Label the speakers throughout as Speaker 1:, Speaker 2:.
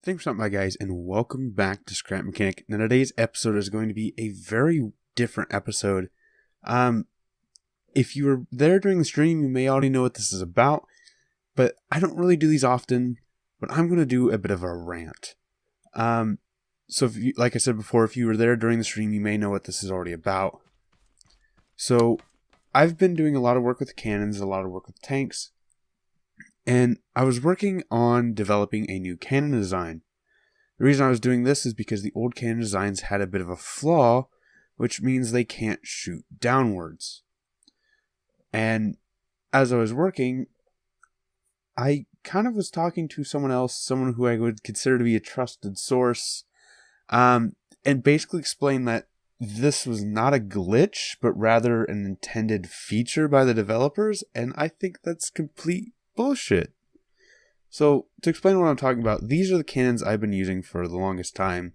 Speaker 1: Thanks for stopping by, guys, and welcome back to Scrap Mechanic. Now, today's episode is going to be a very different episode. If you were there during the stream, you may already know what this is about, but I don't really do these often, but I'm going to do a bit of a rant. So, if you, like I said before, if you were there during the stream, you may know what this is already about. So, I've been doing a lot of work with cannons, a lot of work with tanks, and I was working on developing a new cannon design. The reason I was doing this is because the old cannon designs had a bit of a flaw, which means they can't shoot downwards. And as I was working, I kind of was talking to someone else, someone who I would consider to be a trusted source, and basically explained that this was not a glitch, but rather an intended feature by the developers, and I think that's complete bullshit. So, to explain what I'm talking about, these are the cannons I've been using for the longest time.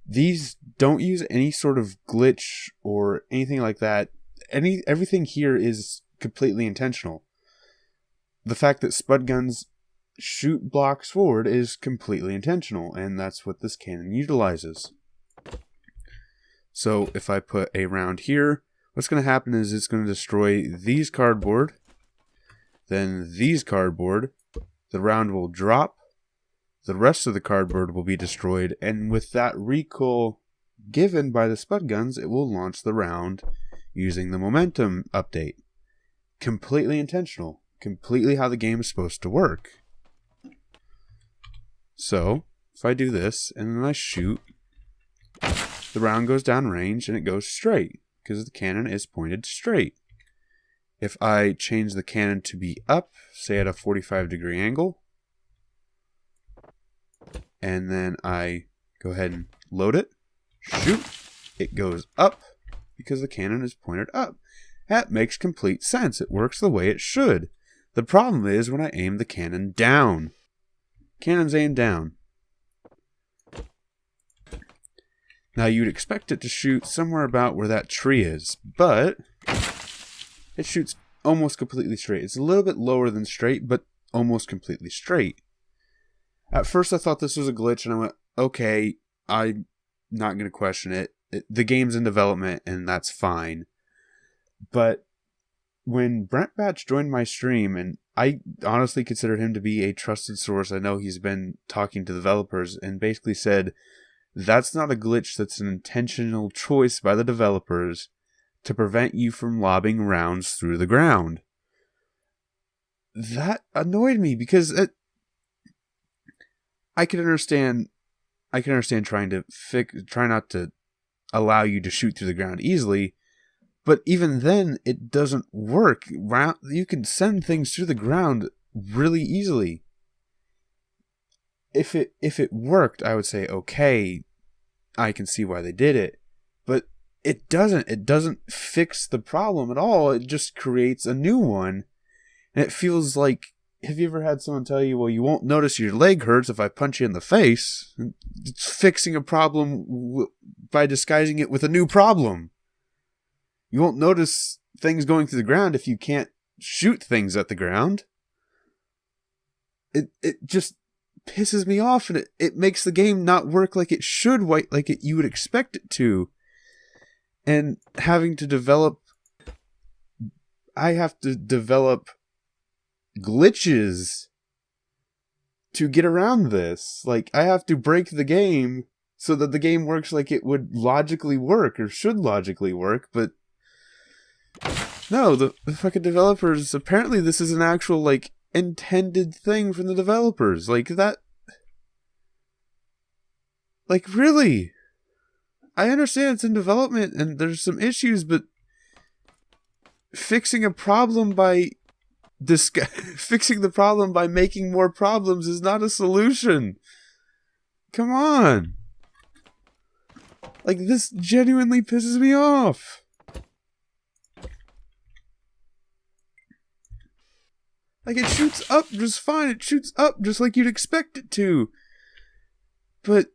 Speaker 1: These don't use any sort of glitch or anything like that. Everything here is completely intentional. The fact that spud guns shoot blocks forward is completely intentional, and that's what this cannon utilizes. So, if I put a round here, what's going to happen is it's going to destroy these cardboard, then these cardboard, the round will drop, the rest of the cardboard will be destroyed, and with that recoil given by the spud guns, it will launch the round using the momentum update. Completely intentional. Completely how the game is supposed to work. So, if I do this, and then I shoot, the round goes down range and it goes straight, because the cannon is pointed straight. If I change the cannon to be up, say at a 45-degree angle, and then I go ahead and load it, shoot, it goes up because the cannon is pointed up. That makes complete sense. It works the way it should. The problem is when I aim the cannon down. Cannon's aimed down. Now you'd expect it to shoot somewhere about where that tree is, but it shoots almost completely straight. It's a little bit lower than straight, but almost completely straight. At first I thought this was a glitch, and I went, okay, I'm not going to question it. The game's in development, and that's fine. But when Brent Batch joined my stream, and I honestly consider him to be a trusted source, I know he's been talking to developers, and basically said, that's not a glitch, that's an intentional choice by the developers to prevent you from lobbing rounds through the ground. That annoyed me because I can understand trying not to allow you to shoot through the ground easily, but even then it doesn't work. You can send things through the ground really easily. If it worked, I would say okay, I can see why they did it. But it doesn't fix the problem at all. It just creates a new one. And it feels like, have you ever had someone tell you, well, you won't notice your leg hurts if I punch you in the face? It's fixing a problem by disguising it with a new problem. You won't notice things going through the ground if you can't shoot things at the ground. It just pisses me off, and it makes the game not work like it should, you would expect it to. And I have to develop glitches to get around this. Like, I have to break the game so that the game works like it would logically work, or should logically work, but no, the fucking developers, apparently this is an actual, intended thing from the developers. Really? I understand it's in development and there's some issues, but fixing the problem by making more problems is not a solution. Come on. This genuinely pisses me off. It shoots up just fine. It shoots up just like you'd expect it to. But